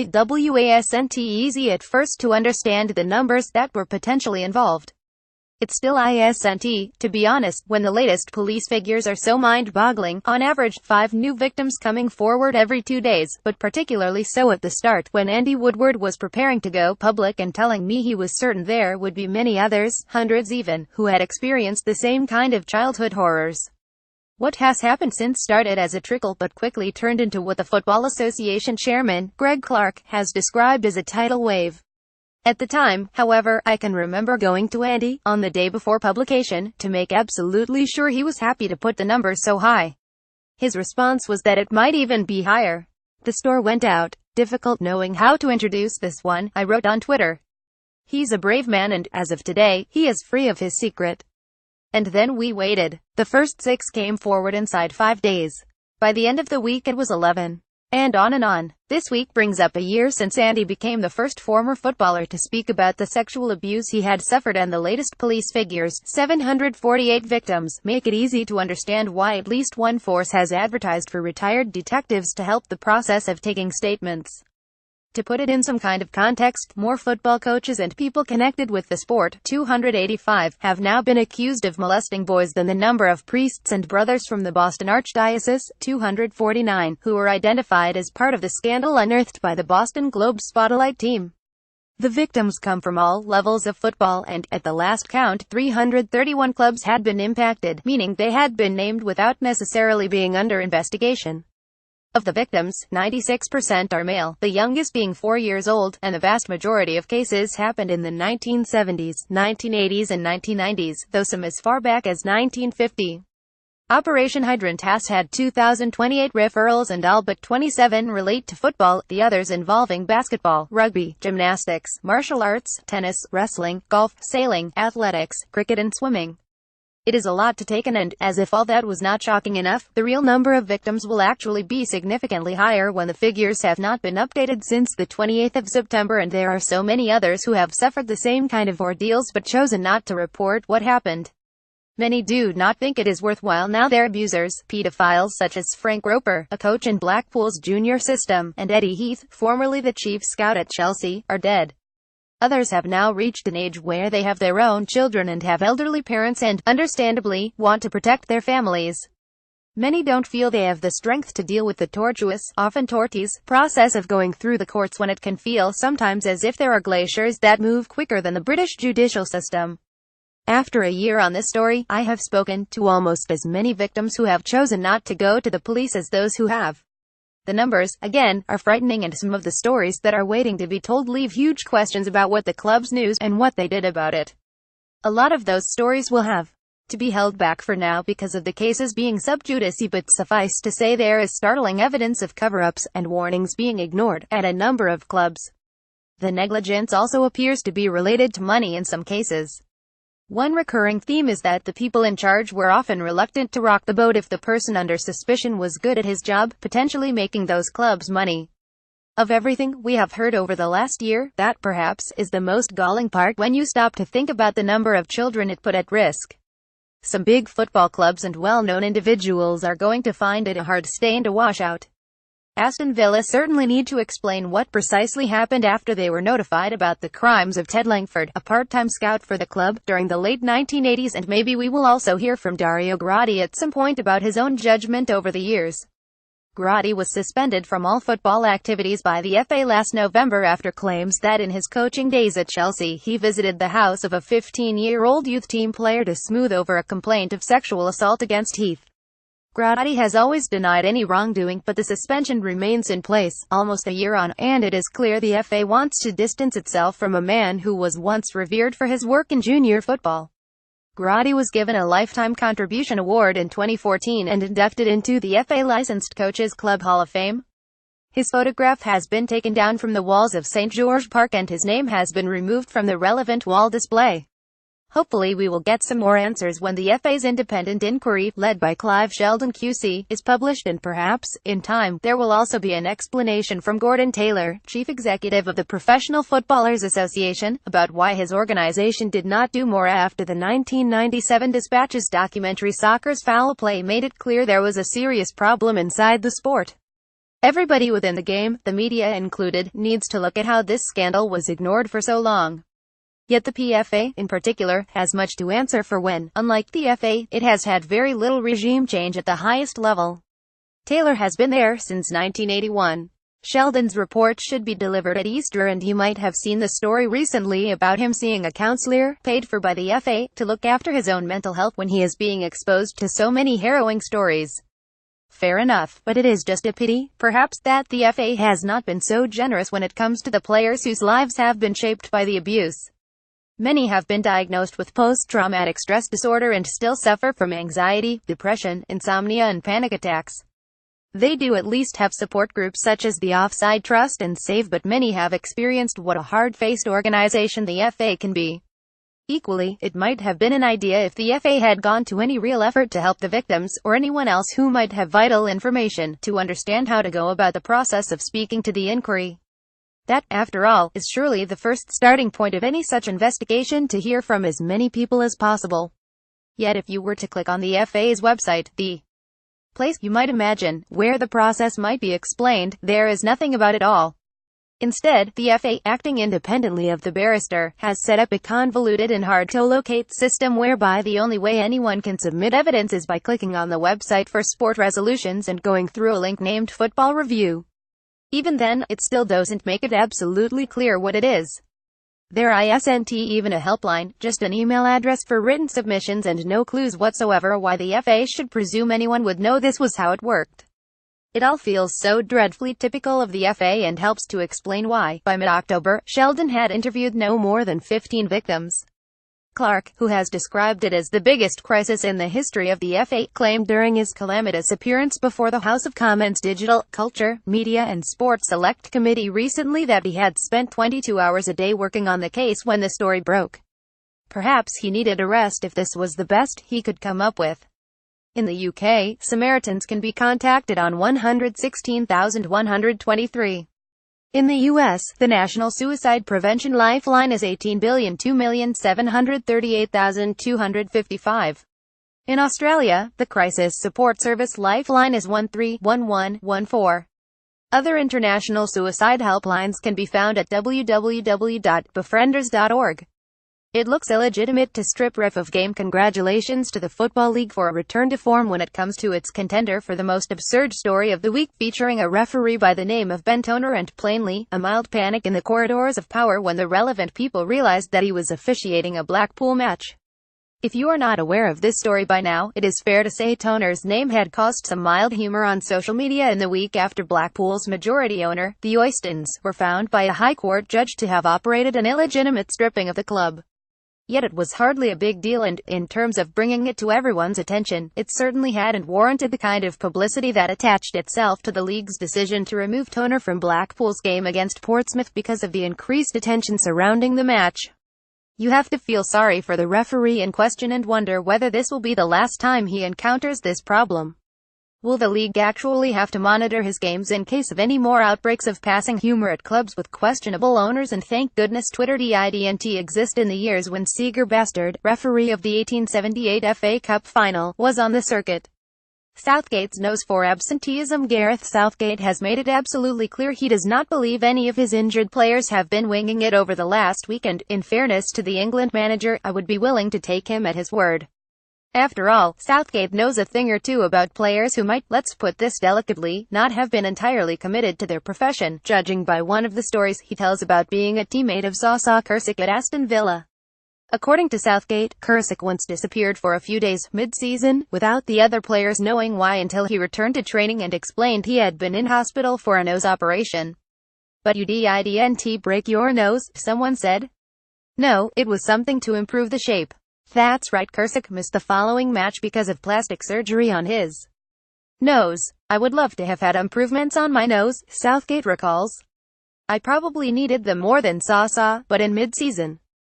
It wasn't easy at first to understand the numbers that were potentially involved. It still isn't, to be honest, when the latest police figures are so mind-boggling, on average, 5 new victims coming forward every 2 days, but particularly so at the start, when Andy Woodward was preparing to go public and telling me he was certain there would be many others, hundreds even, who had experienced the same kind of childhood horrors. What has happened since started as a trickle but quickly turned into what the Football Association chairman, Greg Clark, has described as a tidal wave. At the time, however, I can remember going to Andy, on the day before publication, to make absolutely sure he was happy to put the numbers so high. His response was that it might even be higher. The store went out. Difficult knowing how to introduce this one, I wrote on Twitter. He's a brave man and, as of today, he is free of his secret. And then we waited. The first 6 came forward inside 5 days. By the end of the week it was 11. And on and on. This week brings up a year since Andy became the first former footballer to speak about the sexual abuse he had suffered, and the latest police figures, 748 victims, make it easy to understand why at least one force has advertised for retired detectives to help the process of taking statements. To put it in some kind of context, more football coaches and people connected with the sport, 285, have now been accused of molesting boys than the number of priests and brothers from the Boston Archdiocese, 249, who were identified as part of the scandal unearthed by the Boston Globe Spotlight team. The victims come from all levels of football and, at the last count, 331 clubs had been impacted, meaning they had been named without necessarily being under investigation. Of the victims, 96% are male, the youngest being 4 years old, and the vast majority of cases happened in the 1970s, 1980s and 1990s, though some as far back as 1950. Operation Hydrant has had 2,028 referrals and all but 27 relate to football, the others involving basketball, rugby, gymnastics, martial arts, tennis, wrestling, golf, sailing, athletics, cricket and swimming. It is a lot to take in, and, as if all that was not shocking enough, the real number of victims will actually be significantly higher when the figures have not been updated since the 28th of September, and there are so many others who have suffered the same kind of ordeals but chosen not to report what happened. Many do not think it is worthwhile now. Their abusers, pedophiles such as Frank Roper, a coach in Blackpool's junior system, and Eddie Heath, formerly the chief scout at Chelsea, are dead. Others have now reached an age where they have their own children and have elderly parents and, understandably, want to protect their families. Many don't feel they have the strength to deal with the tortuous, often tortuous, process of going through the courts when it can feel sometimes as if there are glaciers that move quicker than the British judicial system. After a year on this story, I have spoken to almost as many victims who have chosen not to go to the police as those who have. The numbers, again, are frightening, and some of the stories that are waiting to be told leave huge questions about what the clubs knew and what they did about it. A lot of those stories will have to be held back for now because of the cases being sub judice, but suffice to say there is startling evidence of cover-ups and warnings being ignored at a number of clubs. The negligence also appears to be related to money in some cases. One recurring theme is that the people in charge were often reluctant to rock the boat if the person under suspicion was good at his job, potentially making those clubs money. Of everything we have heard over the last year, that perhaps is the most galling part when you stop to think about the number of children it put at risk. Some big football clubs and well-known individuals are going to find it a hard stain to wash out. Aston Villa certainly need to explain what precisely happened after they were notified about the crimes of Ted Langford, a part-time scout for the club, during the late 1980s, and maybe we will also hear from Dario Grotti at some point about his own judgment over the years. Grotti was suspended from all football activities by the FA last November after claims that in his coaching days at Chelsea he visited the house of a 15-year-old youth team player to smooth over a complaint of sexual assault against Heath. Grotti has always denied any wrongdoing, but the suspension remains in place, almost a year on, and it is clear the FA wants to distance itself from a man who was once revered for his work in junior football. Grotti was given a Lifetime Contribution Award in 2014 and inducted into the FA Licensed Coaches Club Hall of Fame. His photograph has been taken down from the walls of St. George Park and his name has been removed from the relevant wall display. Hopefully we will get some more answers when the FA's independent inquiry, led by Clive Sheldon QC, is published, and perhaps, in time, there will also be an explanation from Gordon Taylor, chief executive of the Professional Footballers Association, about why his organization did not do more after the 1997 Dispatches documentary Soccer's Foul Play made it clear there was a serious problem inside the sport. Everybody within the game, the media included, needs to look at how this scandal was ignored for so long. Yet the PFA, in particular, has much to answer for when, unlike the FA, it has had very little regime change at the highest level. Taylor has been there since 1981. Sheldon's report should be delivered at Easter, and you might have seen the story recently about him seeing a counselor, paid for by the FA, to look after his own mental health when he is being exposed to so many harrowing stories. Fair enough, but it is just a pity, perhaps, that the FA has not been so generous when it comes to the players whose lives have been shaped by the abuse. Many have been diagnosed with post-traumatic stress disorder and still suffer from anxiety, depression, insomnia and panic attacks. They do at least have support groups such as the Offside Trust and SAVE, but many have experienced what a hard-faced organization the FA can be. Equally, it might have been an idea if the FA had gone to any real effort to help the victims, or anyone else who might have vital information, to understand how to go about the process of speaking to the inquiry. That, after all, is surely the first starting point of any such investigation, to hear from as many people as possible. Yet if you were to click on the FA's website, the place, you might imagine, where the process might be explained, there is nothing about it all. Instead, the FA, acting independently of the barrister, has set up a convoluted and hard-to-locate system whereby the only way anyone can submit evidence is by clicking on the website for sport resolutions and going through a link named Football Review. Even then, it still doesn't make it absolutely clear what it is. There isn't even a helpline, just an email address for written submissions, and no clues whatsoever why the FA should presume anyone would know this was how it worked. It all feels so dreadfully typical of the FA, and helps to explain why, by mid-October, Sheldon had interviewed no more than 15 victims. Clark, who has described it as the biggest crisis in the history of the FA, claimed during his calamitous appearance before the House of Commons Digital, Culture, Media and Sports Select Committee recently that he had spent 22 hours a day working on the case when the story broke. Perhaps he needed a rest if this was the best he could come up with. In the UK, Samaritans can be contacted on 116,123. In the U.S., the National Suicide Prevention Lifeline is 18,2,738,255. In Australia, the Crisis Support Service Lifeline is 131114. Other international suicide helplines can be found at www.befrienders.org. It looks illegitimate to strip ref of game. Congratulations to the Football League for a return to form when it comes to its contender for the most absurd story of the week, featuring a referee by the name of Ben Toner, and plainly, a mild panic in the corridors of power when the relevant people realized that he was officiating a Blackpool match. If you are not aware of this story by now, it is fair to say Toner's name had caused some mild humor on social media in the week after Blackpool's majority owner, the Oystons, were found by a High Court judge to have operated an illegitimate stripping of the club. Yet it was hardly a big deal, and, in terms of bringing it to everyone's attention, it certainly hadn't warranted the kind of publicity that attached itself to the league's decision to remove Toner from Blackpool's game against Portsmouth because of the increased attention surrounding the match. You have to feel sorry for the referee in question and wonder whether this will be the last time he encounters this problem. Will the league actually have to monitor his games in case of any more outbreaks of passing humor at clubs with questionable owners? And thank goodness Twitter didn't exist in the years when Seeger Bastard, referee of the 1878 FA Cup final, was on the circuit. Southgate's nose for absenteeism. Gareth Southgate has made it absolutely clear he does not believe any of his injured players have been winging it over the last week, and, in fairness to the England manager, I would be willing to take him at his word. After all, Southgate knows a thing or two about players who might, let's put this delicately, not have been entirely committed to their profession, judging by one of the stories he tells about being a teammate of Sasa Kursic at Aston Villa. According to Southgate, Kursic once disappeared for a few days, mid-season, without the other players knowing why until he returned to training and explained he had been in hospital for a nose operation. But you didn't break your nose, someone said. No, it was something to improve the shape. That's right, Kursic missed the following match because of plastic surgery on his nose. I would love to have had improvements on my nose, Southgate recalls. I probably needed them more than Sasa, but in mid-season,